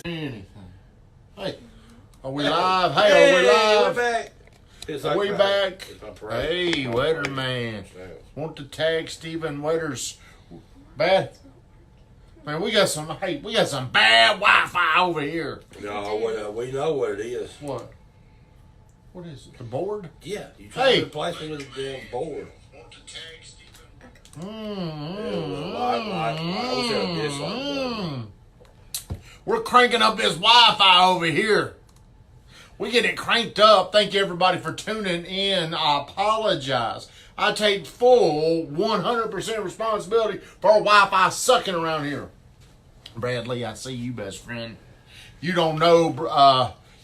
anything. Hey, are we live? Hey, are we live? We're back. Are we back? Hey, My Wetter parade. man. Yeah. Want to tag Stephen Wetter's bad? Man, we got some bad Wi-Fi over here. No, we know what it is. What? What is it? The board? Yeah, you try Hey. to replace me with a damn board. We're cranking up this Wi-Fi over here. We get it cranked up. Thank you everybody for tuning in. I apologize. I take full 100% responsibility for our Wi-Fi sucking around here. Bradley, I see you, best friend. You don't know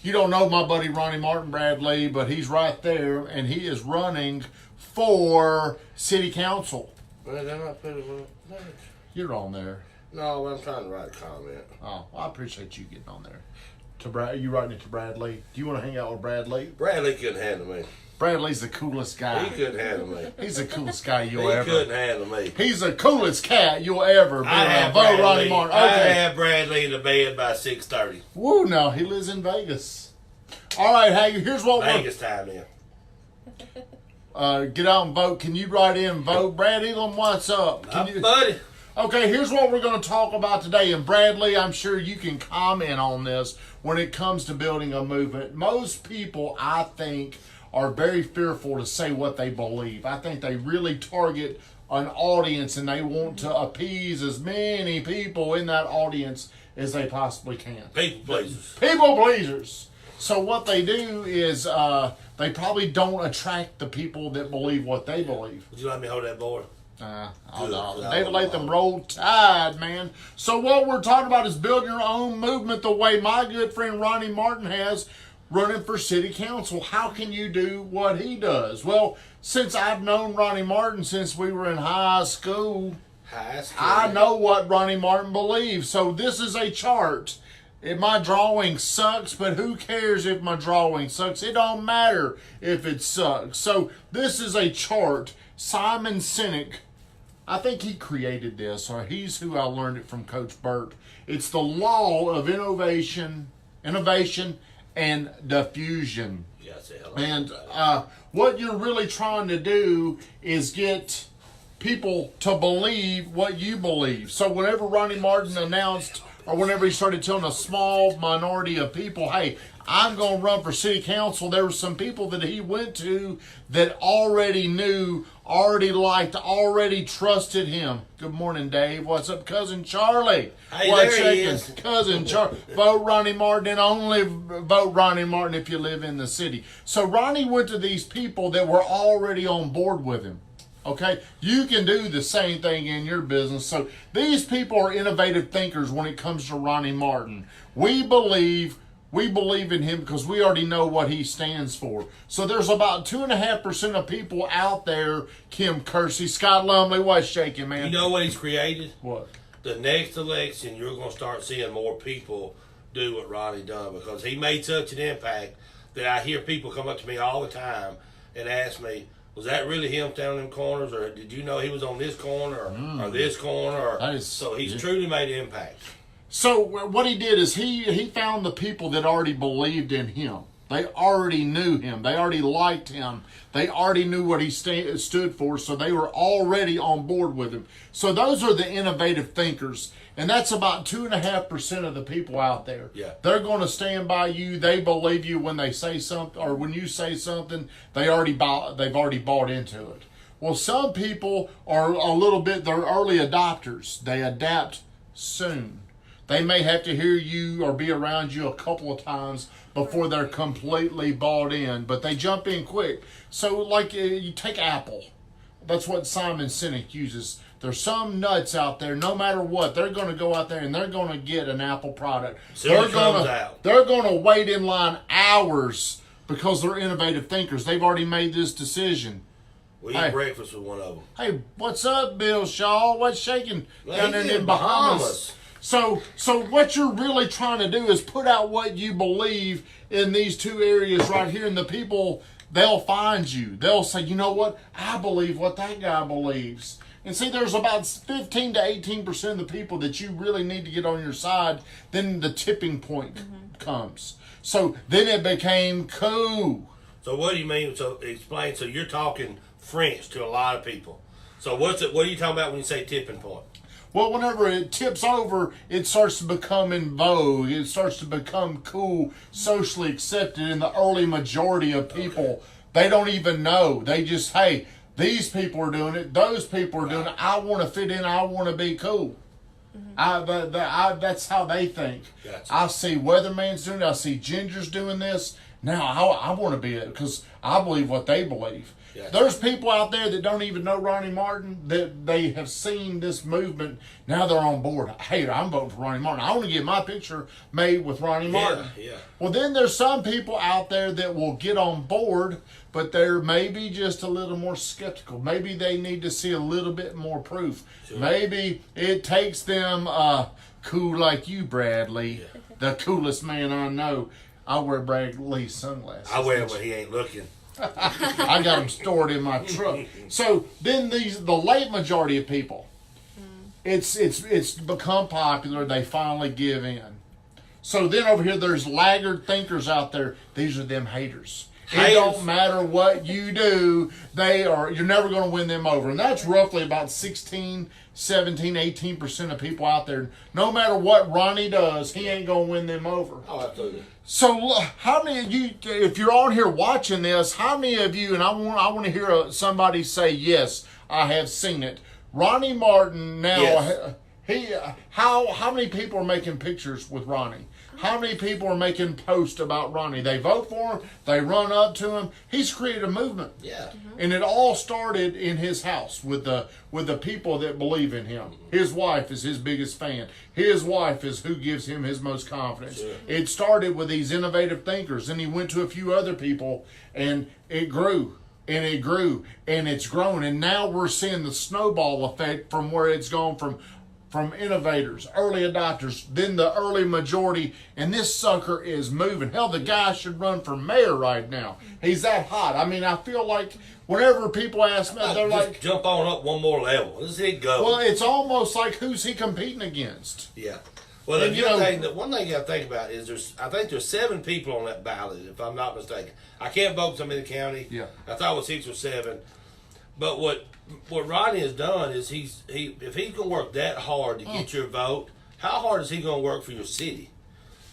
my buddy Ronnie Martin, Bradley, but he's right there, and he is running for city council. Well, then I put it on. You're on there. No, I'm trying to write a comment. Oh, well, I appreciate you getting on there. Are you writing it to Bradley? Do you want to hang out with Bradley? Bradley couldn't handle me. Bradley's the coolest guy. He couldn't handle me. He's the coolest guy you'll He ever. couldn't handle me. He's the coolest cat you'll ever be. I had Vote Bradley. Ronnie Martin. I Okay. had Bradley in the bed by 6:30. Woo, no, he lives in Vegas. All right, hey, here's what Vegas time then. get out and vote. Can you write in and vote? Brad Elam, what's up? Can you? Buddy. Okay, here's what we're going to talk about today. And Bradley, I'm sure you can comment on this when it comes to building a movement. Most people, I think, are very fearful to say what they believe. I think they really target an audience and they want to appease as many people in that audience as they possibly can. People pleasers. People pleasers. So what they do is they probably don't attract the people that believe what they believe. Would you let me hold that board? David Latham rolled tide, man. So what we're talking about is building your own movement the way my good friend Ronnie Martin has, running for city council. How can you do what he does? Well, since I've known Ronnie Martin since we were in high school, I know what Ronnie Martin believes. So this is a chart. My drawing sucks, but who cares if my drawing sucks? It don't matter if it sucks. So this is a chart. Simon Sinek, I think he created this, or he's who I learned it from, Coach Burt. It's the law of innovation, and diffusion. And what you're really trying to do is get people to believe what you believe. So whenever Ronnie Martin announced, or whenever he started telling a small minority of people, hey, I'm going to run for city council, there were some people that he went to that already knew, already liked, already trusted him. Good morning, Dave. What's up, Cousin Charlie? Hey, What's there he shaking? is. Cousin Charlie. Vote Ronnie Martin, and only vote Ronnie Martin if you live in the city. So Ronnie went to these people that were already on board with him. Okay, you can do the same thing in your business. So these people are innovative thinkers when it comes to Ronnie Martin. We believe in him because we already know what he stands for. So there's about 2.5% of people out there, Kim Kersey, Scott Lumley, what's shaking, man? You know what he's created? What? The next election, you're going to start seeing more people do what Ronnie done, because he made such an impact that I hear people come up to me all the time and ask me, was that really him standing in them corners, or did you know he was on this corner or this corner? So he's truly made an impact. So what he did is he found the people that already believed in him. They already knew him. They already liked him. They already knew what he stood for, so they were already on board with him. So those are the innovative thinkers, and that's about 2.5% of the people out there. Yeah. They're going to stand by you. They believe you when they say something, or when you say something, they've already bought into it. Well, some people are a little bit, they're early adopters. They adapt soon. They may have to hear you or be around you a couple of times before they're completely bought in, but they jump in quick. So like you take Apple. That's what Simon Sinek uses. There's some nuts out there, no matter what, they're going to go out there and they're going to get an Apple product. They're going to wait in line hours because they're innovative thinkers. They've already made this decision. We eat breakfast with one of them. Hey, what's up, Bill Shaw? What's shaking down there in the Bahamas? So what you're really trying to do is put out what you believe in these two areas right here, and the people, they'll find you. They'll say, you know what? I believe what that guy believes. And see, there's about 15 to 18% of the people that you really need to get on your side. Then the tipping point comes. So then it became cool. So what do you mean? So explain. So you're talking French to a lot of people. So what are you talking about when you say tipping point? Well, whenever it tips over, it starts to become in vogue. It starts to become cool, socially accepted in the early majority of people. They don't even know. They just, hey, these people are doing it. Those people are doing it. I want to fit in. I want to be cool. That's how they think. Gotcha. I see Weatherman's doing it. I see Ginger's doing this. Now I want to be it because I believe what they believe. Gotcha. There's people out there that don't even know Ronnie Martin, that they have seen this movement. Now they're on board. Hey, I'm voting for Ronnie Martin. I want to get my picture made with Ronnie Martin. Yeah. Well, then there's some people out there that will get on board, but they're maybe just a little more skeptical. Maybe they need to see a little bit more proof. Sure. Maybe it takes them cool like you, Bradley, the coolest man I know. I wear Bradley's sunglasses. I wear them when he ain't looking. I got them stored in my truck. So then the late majority of people, it's become popular. They finally give in. So then over here, there's laggard thinkers out there. These are them haters. It don't matter what you do, you're never going to win them over. And that's roughly about 16, 17, 18% of people out there. No matter what Ronnie does, he ain't going to win them over. Oh, absolutely. So how many of you, if you're on here watching this, how many of you, and I want to hear somebody say, yes, I have seen it. Ronnie Martin now, yes. How many people are making pictures with Ronnie? How many people are making posts about Ronnie? They vote for him. They run up to him. He's created a movement. Yeah. And it all started in his house with the people that believe in him. His wife is his biggest fan. His wife is who gives him his most confidence. Sure. It started with these innovative thinkers. Then he went to a few other people, and it grew. And it grew. And it's grown. And now we're seeing the snowball effect from where it's gone from innovators, early adopters, then the early majority, and this sucker is moving. Hell, the guy should run for mayor right now. He's that hot. I mean, I feel like whenever people ask me, they're just like, jump on up one more level. Let's it go. well, it's almost like who's he competing against? Yeah. Well, And, the one thing you got to think about is I think there's 7 people on that ballot, if I'm not mistaken. I can't vote because I'm in the county. Yeah. I thought it was 6 or 7. But what Ronnie has done is if he's going to work that hard to get your vote, how hard is he going to work for your city?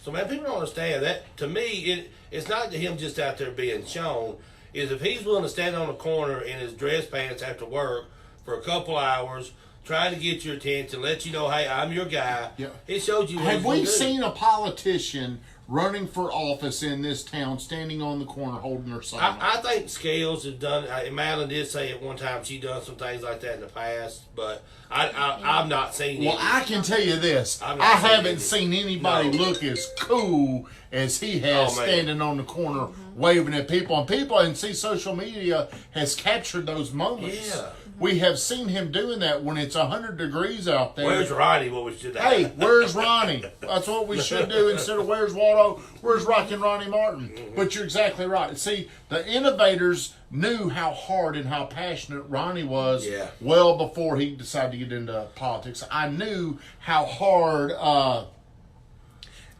So, man, people don't understand that. To me, it's not him just out there being shown. Is if he's willing to stand on the corner in his dress pants after work for a couple hours, trying to get your attention, let you know, hey, I'm your guy. Yeah. It shows you. Have we seen a politician running for office in this town, standing on the corner, holding her sign? I think Scales has done. Madeline did say at one time she done some things like that in the past, but I've not seen. Well, I can tell you this: I haven't seen anybody look as cool as he has, standing on the corner, waving at people, and see, social media has captured those moments. Yeah. We have seen him doing that when it's 100 degrees out there. Where's Ronnie? What we should have? Hey, where's Ronnie? That's what we should do instead of where's Waldo? Where's Rockin' Ronnie Martin? But you're exactly right. See, the innovators knew how hard and how passionate Ronnie was well before he decided to get into politics. I knew how hard.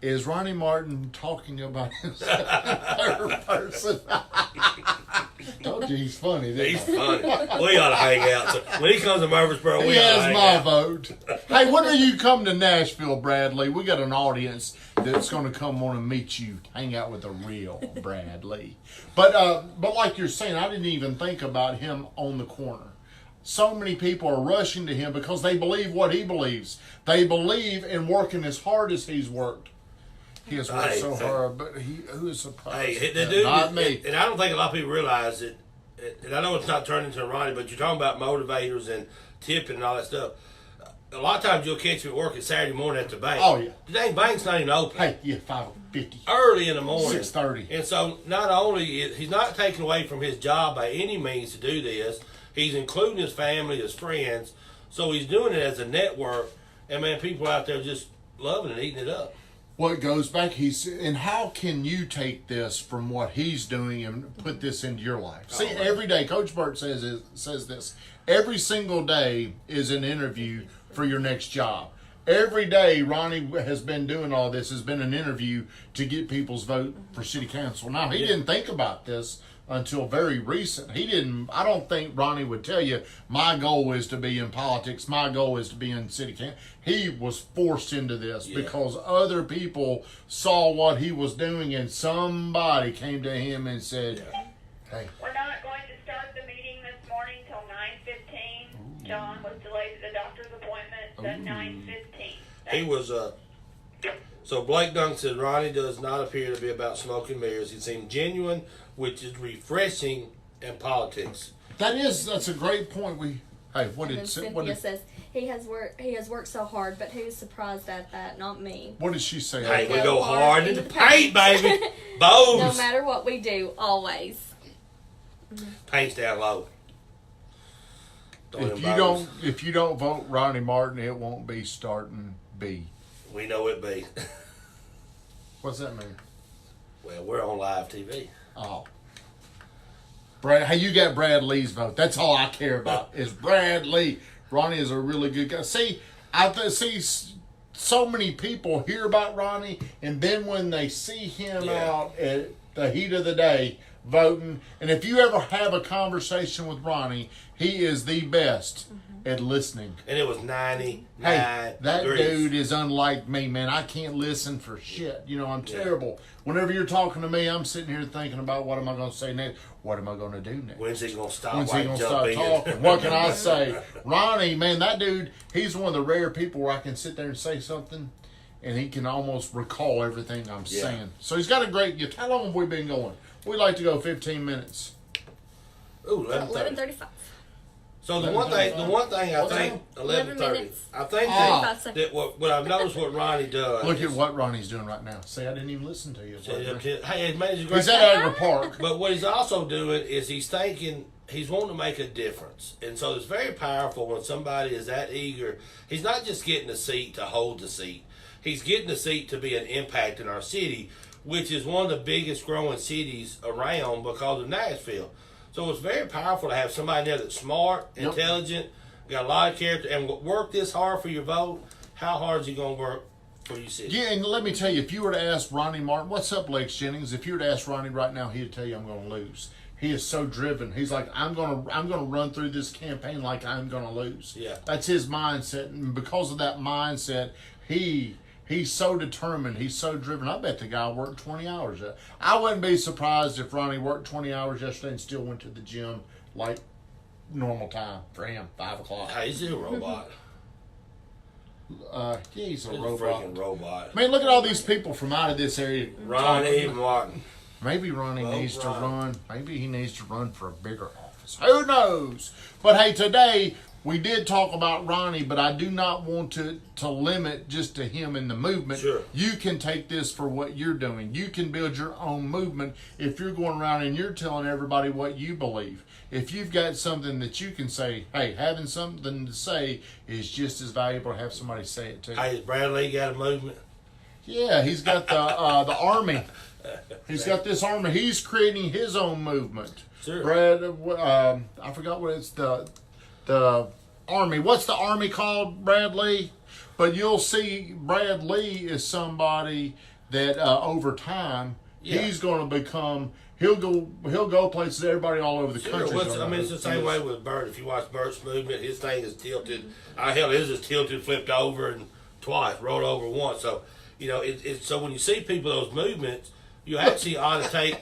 Is Ronnie Martin talking about himself in third person? Told you he's funny. He's funny. We ought to hang out. So when he comes to Murfreesboro, we he ought to has hang my out. vote. Hey, when do you come to Nashville, Bradley? We got an audience that's going to come want to meet you, hang out with the real Bradley. But like you're saying, I didn't even think about him on the corner. So many people are rushing to him because they believe what he believes. They believe in working as hard as he's worked. He has worked so hard, but who is surprised? Hey, the dude, not me. And I don't think a lot of people realize it. And I know it's not turning into a Ronnie, but you're talking about motivators and tipping and all that stuff. A lot of times you'll catch me at work at Saturday morning at the bank. Oh, yeah. The dang bank's not even open. Hey, yeah, 5:50. Early in the morning. 6:30. And so not only he's not taking away from his job by any means to do this, he's including his family, his friends. So he's doing it as a network. And, man, people out there just loving it, eating it up. what goes back, and how can you take this from what he's doing and put this into your life? See, every day, Coach Burt says this, every single day is an interview for your next job. Every day Ronnie has been doing all this has been an interview to get people's vote for city council. Now, he didn't think about this until very recent. I don't think Ronnie would tell you, my goal is to be in politics, my goal is to be in city council. He was forced into this because other people saw what he was doing, and somebody came to him and said, hey. We're not going to start the meeting this morning till 9:15. John was delayed at the doctor's appointment at 9:15. He was, so Blake Dunk said, Ronnie does not appear to be about smoke and mirrors. He seemed genuine, which is refreshing in politics. That's a great point. Cynthia says he has worked so hard, but who's surprised at that? Not me. What did she say? Hey, we go hard in the paint, baby. Bows. No matter what we do, always. Paint's down low. If you don't vote Ronnie Martin, it won't be starting B. We know it be. What's that mean? Well, we're on live TV. Oh. Brad, hey, you got Brad Lee's vote. That's all I care about is Brad Lee. Ronnie is a really good guy. See, see so many people hear about Ronnie, and then when they see him out at the heat of the day voting, and if you ever have a conversation with Ronnie, he is the best at listening. And it was 99 Hey, that degrees. dude is unlike me, man. I can't listen for shit. You know, I'm terrible. Whenever you're talking to me, I'm sitting here thinking about what am I going to say next? What am I going to do next? When's he going to stop? When's he going to stop talking? What can I say? Ronnie, man, that dude, he's one of the rare people where I can sit there and say something and he can almost recall everything I'm saying. So he's got a great gift. How long have we been going? We like to go 15 minutes. Ooh, 11:35. So the one thing I think 11:30. I think that what I've noticed what Ronnie does. Look at what Ronnie's doing right now. See, I didn't even listen to you. Hey, he's at Agri Park. But what he's also doing is he's wanting to make a difference, and so it's very powerful when somebody is that eager. He's not just getting a seat to hold the seat. He's getting a seat to be an impact in our city, which is one of the biggest growing cities around because of Nashville. So it's very powerful to have somebody there that's smart, intelligent, got a lot of character, and work this hard for your vote. How hard is he going to work for your city? Yeah, and let me tell you, if you were to ask Ronnie Martin, what's up, Lex Jennings? If you were to ask Ronnie right now, he'd tell you, I'm going to lose. He is so driven. He's like, I'm gonna run through this campaign like I'm going to lose. Yeah, that's his mindset, and because of that mindset, He's so determined. He's so driven. I bet the guy worked 20 hours. I wouldn't be surprised if Ronnie worked 20 hours yesterday and still went to the gym like normal time for him, 5 o'clock. Hey, he's a robot. He's a freaking robot. Man, look at all these people from out of this area. Ronnie Martin. Maybe Ronnie needs to run. Maybe he needs to run for a bigger office. Who knows? But hey, today we did talk about Ronnie, but I do not want to limit just to him in the movement. Sure. You can take this for what you're doing. You can build your own movement if you're going around and you're telling everybody what you believe. If you've got something that you can say, hey, having something to say is just as valuable to have somebody say it too. Hey, has Bradley got a movement? Yeah, he's got the army. He's got this army. He's creating his own movement. Sure. Brad, I forgot what it's the army. What's the army called, Brad Lee? But you'll see Brad Lee is somebody that over time he's going to become. He'll go places. Everybody all over the country. It's the same way with Bert. If you watch Bert's movement, his thing is tilted. His is tilted, flipped over, and twice, rolled over once. So so when you see people those movements, you actually ought to take.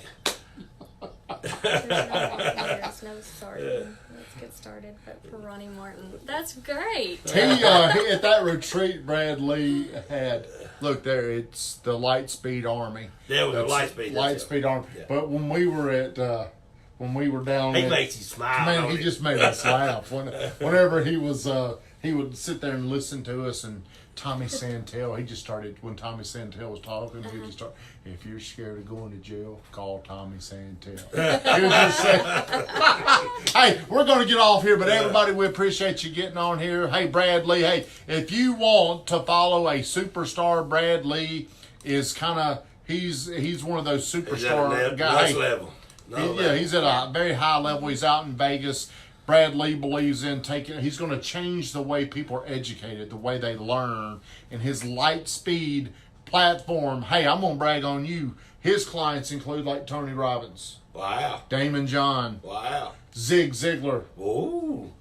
No, sorry. Let's get started. But for Ronnie Martin, that's great. He at that retreat, Brad Lee had. Look there, it's the Lightspeed Army. There was the Lightspeed Army. Yeah. But when we were down, he makes you smile. Man, he just made us laugh. Whenever he would sit there and listen to us, and Tommy Santel, he just started, when Tommy Santel was talking, he just started, if you're scared of going to jail, call Tommy Santel. He was just saying, hey, we're going to get off here, but everybody, we appreciate you getting on here. Hey, Brad Lee, hey, if you want to follow a superstar Brad Lee is kind of he's one of those He's at superstar a guys. next level. He's at a very high level. He's out in Vegas. Brad Lee believes in he's going to change the way people are educated, the way they learn, and his light speed platform. Hey, I'm going to brag on you. His clients include like Tony Robbins. Wow. Damon John. Wow. Zig Ziglar. Ooh.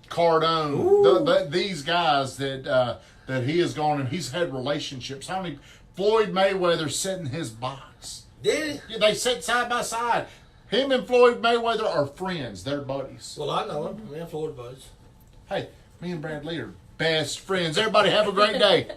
Cardone. These guys that he has gone and he's had relationships. How many? Floyd Mayweather sat in his box. Did he? Yeah, they sit side by side. Him and Floyd Mayweather are friends. They're buddies. Well, I know him. Me and Floyd buddies. Hey, me and Brad Lee are best friends. Everybody have a great day.